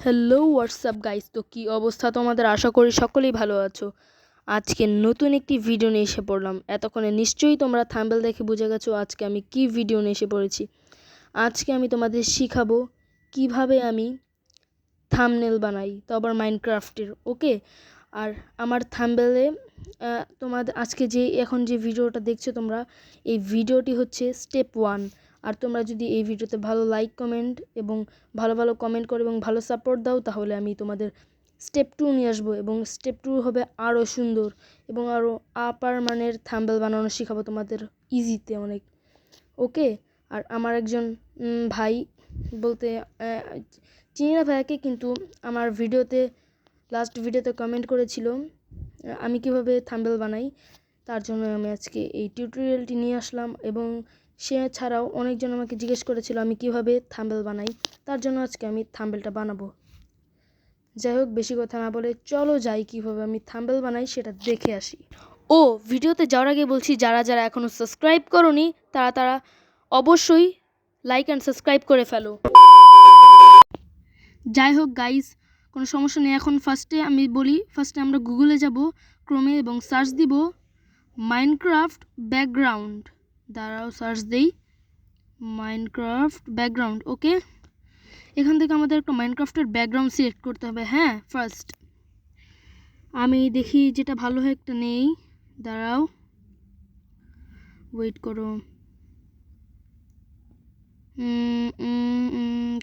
Hello WhatsApp guys, তো কী অবস্থা তোমাদের? আশা করি সকলেই ভালো আছো। আজকে নতুন একটি ভিডিও নিয়ে এসে পড়লাম। এতক্ষণে নিশ্চয়ই তোমরা থাম্বনেল দেখে বুঝে গেছো আজকে আমি কি ভিডিও নিয়ে এসে পড়েছি। আজকে আমি তোমাদের শিখাবো কিভাবে আমি থাম্বনেল বানাই, তো আবার মাইনক্রাফটের। ওকে, আর আমার থাম্বনেলে তোমাদের আজকে এখন যে ভিডিওটা দেখছো তোমরা, এই ভিডিওটি হচ্ছে স্টেপ 1। আর তোমরা যদি এই ভিডিওতে ভালো লাইক কমেন্ট এবং ভালো ভালো কমেন্ট করো এবং ভালো সাপোর্ট দাও, তাহলে আমি তোমাদের স্টেপ 2 নিয়ে আসবো এবং স্টেপ 2 হবে আরও সুন্দর এবং আরও আপার মানের থাম্বনেল বানানো শেখাবো তোমাদের ইজিতে অনেক। ওকে, আর আমার একজন ভাই বলতে চিনি না ভাইয়াকে, কিন্তু আমার লাস্ট ভিডিওতে কমেন্ট করেছিল আমি কিভাবে থাম্বনেল বানাই। তার জন্য আমি আজকে এই টিউটোরিয়ালটি নিয়ে আসলাম এবং সে ছাড়াও অনেকজন আমাকে জিজ্ঞেস করেছিল আমি কিভাবে থাম্বনেল বানাই। তার জন্য আজকে আমি থাম্বনেলটা বানাবো। যাই হোক, বেশি কথা না বলে চলো যাই কিভাবে আমি থাম্বনেল বানাই সেটা দেখে আসি। ও ভিডিওতে যাওয়ার আগে বলছি, যারা যারা এখনও সাবস্ক্রাইব করোনি তারা অবশ্যই লাইক অ্যান্ড সাবস্ক্রাইব করে ফেলো। যাই হোক গাইস, কোনো সমস্যা নেই। এখন ফার্স্টে আমরা গুগলে যাব, ক্রোমে, এবং সার্চ দিব মাইনক্রাফট ব্যাকগ্রাউন্ড। দাঁড়াও সার্চ দেই মাইনক্রাফট ব্যাকগ্রাউন্ড। ওকে, এখান থেকে আমাদের একটা মাইনক্রাফটের ব্যাকগ্রাউন্ড সিলেক্ট করতে হবে। হ্যাঁ, ফার্স্ট আমি দেখি যেটা ভালো হয় একটা নেই। দাঁড়াও, ওয়েট করো।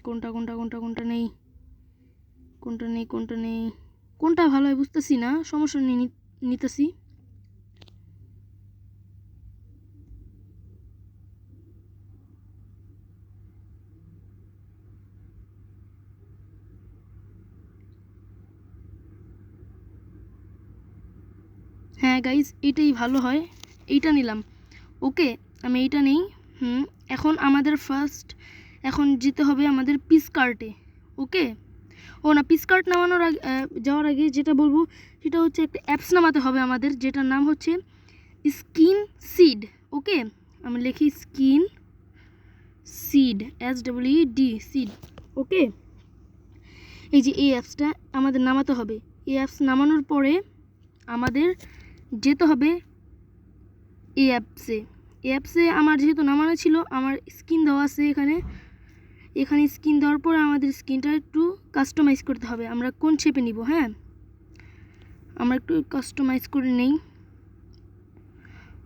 কোনটা কোনটা কোনটা কোনটা নেই, কোনটা ভালো হয় বুঝতেছি না। সমস্যা নেই, নিতেছি। হ্যাঁ গাইজ, এটাই ভালো হয়, এইটা নিলাম। ওকে, আমি এইটা নেই। এখন আমাদের এখন যেতে হবে আমাদের পিসকার্টে। ওকে, ও না, পিসকার্ট নামানোর আগে যাওয়ার আগে যেটা বলবো সেটা হচ্ছে একটা অ্যাপস নামাতে হবে আমাদের, যেটার নাম হচ্ছে স্কিন সিড। ওকে, আমি লিখি স্কিন সিড, SEED সিড। ওকে, এই যে এই অ্যাপসটা আমাদের নামাতে হবে। এই অ্যাপস নামানোর পরে আমাদের যেতে হবে এই অ্যাপসে আমার যেহেতু নামানো ছিল, আমার স্কিন দেওয়া আছে এখানে স্কিন দেওয়ার পরে আমাদের স্কিনটা একটু কাস্টমাইজ করতে হবে। আমরা কোন শেপে নিব? হ্যাঁ, আমরা একটু কাস্টমাইজ করে নেই।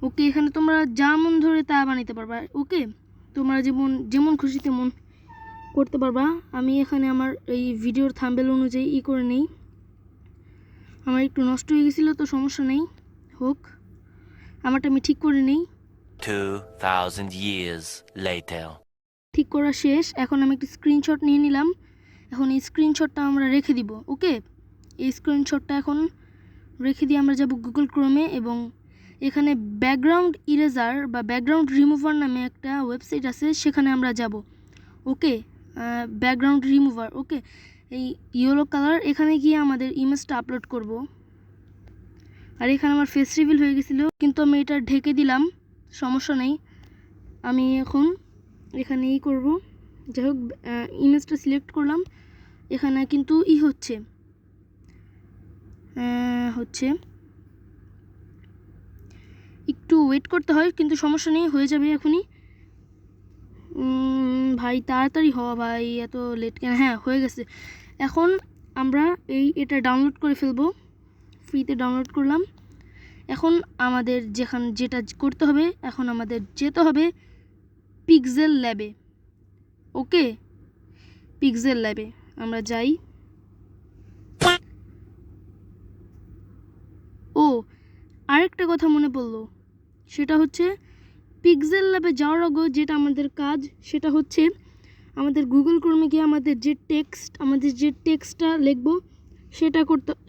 ওকে, এখানে তোমরা যা মন ধরে তা বানাইতে পারবা। ওকে, তোমরা যেমন খুশি তেমন করতে পারবা। আমি এখানে আমার এই ভিডিওর থাম্বনেল অনুযায়ী করে নেই। আমার একটু নষ্ট হয়ে গেছিলো, তো সমস্যা নেই, হোক, আমারটা আমি ঠিক করে নেই। 2000 years later. ঠিক করা শেষ। এখন আমি একটি স্ক্রিনশট নিয়ে নিলাম। এখন এই স্ক্রিনশটটা আমরা রেখে দিব। ওকে, এই স্ক্রিনশটটা এখন রেখে দিয়ে আমরা যাব গুগল ক্রোমে এবং এখানে ব্যাকগ্রাউন্ড ইরেজার বা ব্যাকগ্রাউন্ড রিমুভার নামে একটা ওয়েবসাইট আছে, সেখানে আমরা যাব। ওকে, ব্যাকগ্রাউন্ড রিমুভার। ওকে, এই ইয়েলো কালার, এখানে গিয়ে আমাদের ইমেজটা আপলোড করব। আর এখানে আমার ফেস রিভিল হয়ে গেছিলো, কিন্তু আমি এটা ঢেকে দিলাম, সমস্যা নেই। আমি এখন এখানে করব। যাই হোক, ইমেজটা সিলেক্ট করলাম। এখানে কিন্তু হচ্ছে একটু ওয়েট করতে হয়, কিন্তু সমস্যা নেই, হয়ে যাবে এখনই। ভাই তাড়াতাড়ি হওয়া, ভাই এত লেট কেন? হ্যাঁ, হয়ে গেছে। এখন আমরা এটা ডাউনলোড করে ফেলবো, ফ্রিতে ডাউনলোড করলাম। এখন আমাদের যেটা করতে হবে, এখন আমাদের যেতে হবে পিক্সেল ল্যাবে। ওকে, পিক্সেল ল্যাবে আমরা যাই। ও আরেকটা কথা মনে পড়লো, সেটা হচ্ছে পিক্সেল ল্যাবে যাওয়ার আগে যেটা আমাদের কাজ, সেটা হচ্ছে আমাদের গুগল ক্রোমে গিয়ে আমাদের যে টেক্সটটা লিখবো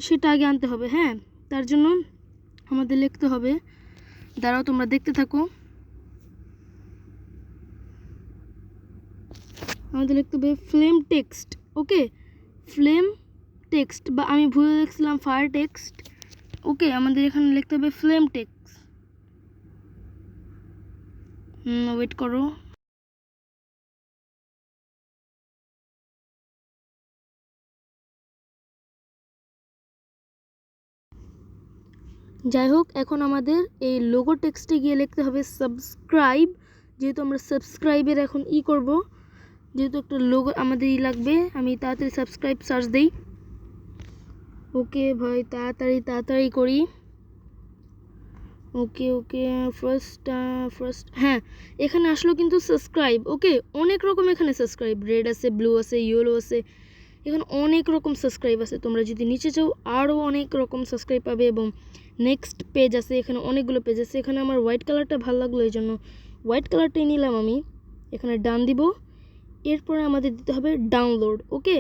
সেটা আগে আনতে হবে। হ্যাঁ, তার জন্য আমাদের লিখতে হবে, দাঁড়াও তোমরা দেখতে থাকো, আমাদের লিখতে হবে ফ্লেম টেক্সট। ওকে, ফ্লেম টেক্সট, বা আমি ভুলে লিখছিলাম ফায়ার টেক্সট। ওকে, আমাদের এখানে লিখতে হবে ফ্লেম টেক্সট। ওয়েট করো। যাই হোক, এখন আমাদের এই লোগো টেক্সটে গিয়ে লিখতে হবে সাবস্ক্রাইব, যেহেতু আমরা সাবস্ক্রাইবের এখন করব, যেহেতু একটা লোগো আমাদেরই লাগবে। আমি তাড়াতাড়ি সাবস্ক্রাইব সার্চ দিই। ওকে ভাই, তাড়াতাড়ি করি। ওকে ফার্স্ট হ্যাঁ, এখানে আসলো কিন্তু সাবস্ক্রাইব। ওকে, অনেক রকম এখানে সাবস্ক্রাইব, রেড আছে, ব্লু আছে, ইয়েলো আছে, এখানে অনেক রকম সাবস্ক্রাইব আছে। তোমরা যদি নিচে যাও আরও অনেক রকম সাবস্ক্রাইব পাবে। এবং নেক্সট পেজ আছে, এখানে অনেকগুলো পেজ আছে। এখানে আমার হোয়াইট কালারটা ভালো লাগলো, এই জন্য হোয়াইট কালারটাই নিলাম আমি। এখানে ডান দিব, এরপরে আমাদের দিতে হবে ডাউনলোড। ওকে,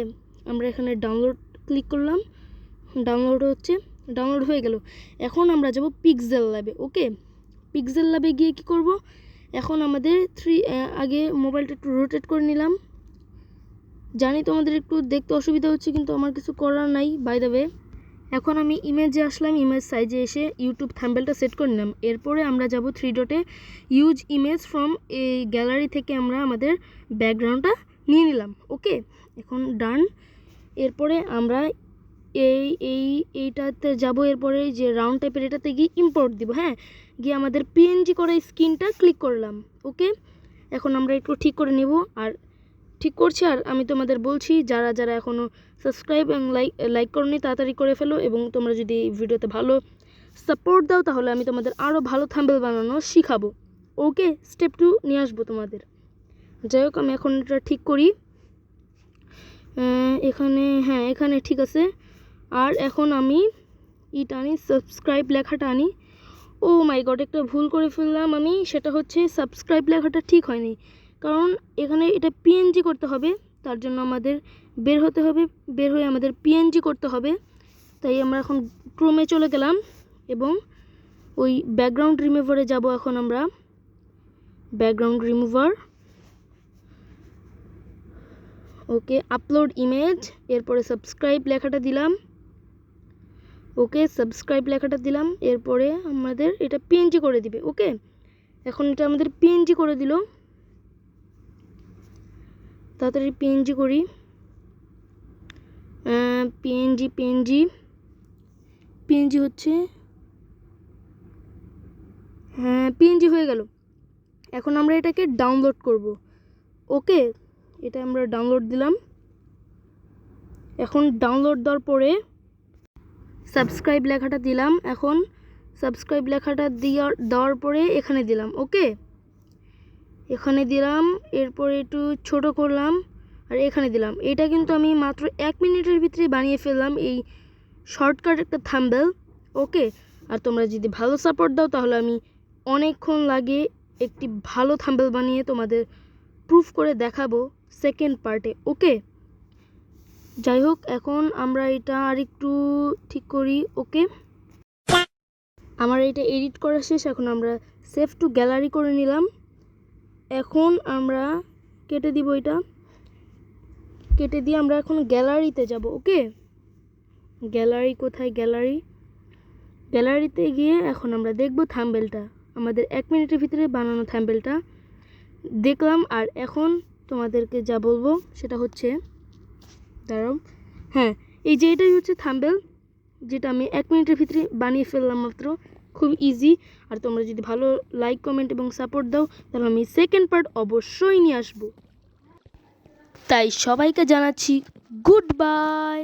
আমরা এখানে ডাউনলোড ক্লিক করলাম, ডাউনলোড হয়ে গেল। এখন আমরা যাব পিক্সেল ল্যাবে। ওকে, পিক্সেল ল্যাবে গিয়ে কি করব, এখন আমাদের আগে মোবাইলটা একটু রোটেট করে নিলাম। জানি তোমাদের একটু দেখতে অসুবিধা হচ্ছে, কিন্তু আমার কিছু করার নাই। বাই দ্য ওয়ে, এখন আমি ইমেজে আসলাম, ইমেজ সাইজে এসে ইউটিউব থাম্বনেলটা সেট করে নিলাম। এরপরে আমরা যাব 3 ডটে, ইউজ ইমেজ ফ্রম এই গ্যালারি থেকে আমরা আমাদের ব্যাকগ্রাউন্ডটা নিয়ে নিলাম। ওকে, এখন ডান। এরপরে আমরা এইটাতে যাব, এরপরে যে রাউন্ড টাইপের এটাতে গিয়ে ইম্পোর্ট দিব। হ্যাঁ, গিয়ে আমাদের পিএনজি করে স্ক্রিনটা ক্লিক করলাম। ওকে, এখন আমরা একটু ঠিক করে নেব, আর ঠিক করছি। আর আমি তোমাদের বলছি, যারা যারা এখনও সাবস্ক্রাইব এবং লাইক করনি, তাড়াতাড়ি করে ফেলো। এবং তোমরা যদি এই ভিডিওতে ভালো সাপোর্ট দাও, তাহলে আমি তোমাদের আরও ভালো থাম্বনেল বানানো শিখাবো। ওকে, স্টেপ 2 নিয়ে আসবো তোমাদের। যাই হোক, আমি এখন এটা ঠিক করি। এখানে ঠিক আছে। আর এখন আমি টানি, সাবস্ক্রাইব লেখাটা আনি। ও মাই গড, একটা ভুল করে ফেললাম আমি। সেটা হচ্ছে সাবস্ক্রাইব লেখাটা ঠিক হয়নি, কারণ এখানে এটা পিএনজি করতে হবে। তার জন্য আমাদের বের হয়ে আমাদের পিএনজি করতে হবে। তাই আমরা এখন ক্রোমে চলে গেলাম এবং ওই ব্যাকগ্রাউন্ড রিমুভারে যাব। এখন আমরা ব্যাকগ্রাউন্ড রিমুভার, ওকে, আপলোড ইমেজ, এরপরে সাবস্ক্রাইব লেখাটা দিলাম। ওকে, সাবস্ক্রাইব লেখাটা দিলাম, এরপরে আমাদের এটা পিএনজি করে দিবে। ওকে, এখন এটা আমাদের পিএনজি করে দিল। তাড়াতাড়ি পিএনজি করি। পিএনজি হচ্ছে, হ্যাঁ, পিএনজি হয়ে গেল। এখন আমরা এটাকে ডাউনলোড করব। ওকে, এটা আমরা ডাউনলোড দিলাম। এখন ডাউনলোড দেওয়ার পরে সাবস্ক্রাইব লেখাটা দিলাম। এখন সাবস্ক্রাইব লেখাটা দেওয়ার পরে এখানে দিলাম। ওকে, এখানে দিলাম, এরপরে একটু ছোট করলাম আর এখানে দিলাম। এটা কিন্তু আমি মাত্র 1 মিনিটের ভিতরে বানিয়ে ফেললাম, এই শর্টকাট একটা থাম্বনেল। ওকে, আর তোমরা যদি ভালো সাপোর্ট দাও, তাহলে আমি অনেকক্ষণ লাগে একটি ভালো থাম্বনেল বানিয়ে তোমাদের প্রুফ করে দেখাবো সেকেন্ড পার্টে। ওকে, যাই হোক, এখন আমরা এটা আর একটু ঠিক করি। ওকে, আমার এটা এডিট করা শেষ। এখন আমরা সেভ টু গ্যালারি করে নিলাম। এখন আমরা কেটে দিব, এটা কেটে দিয়ে আমরা এখন গ্যালারিতে যাব। ওকে, গ্যালারি কোথায়, গ্যালারিতে গিয়ে এখন আমরা দেখব থাম্বনেলটা, আমাদের 1 মিনিটের ভিতরে বানানো থাম্বনেলটা দেখলাম। আর এখন তোমাদেরকে যা বলবো সেটা হচ্ছে, দাঁড়াও, হ্যাঁ, এই যে এটাই হচ্ছে থাম্বনেল, যেটা আমি 1 মিনিটের ভিতরে বানিয়ে ফেললাম মাত্র। খুব ইজি। আর তোমরা যদি ভালো লাইক, কমেন্ট এবং সাপোর্ট দাও, তাহলে আমি সেকেন্ড পার্ট অবশ্যই নিয়ে আসবো। তাই সবাইকে জানাচ্ছি গুড বাই।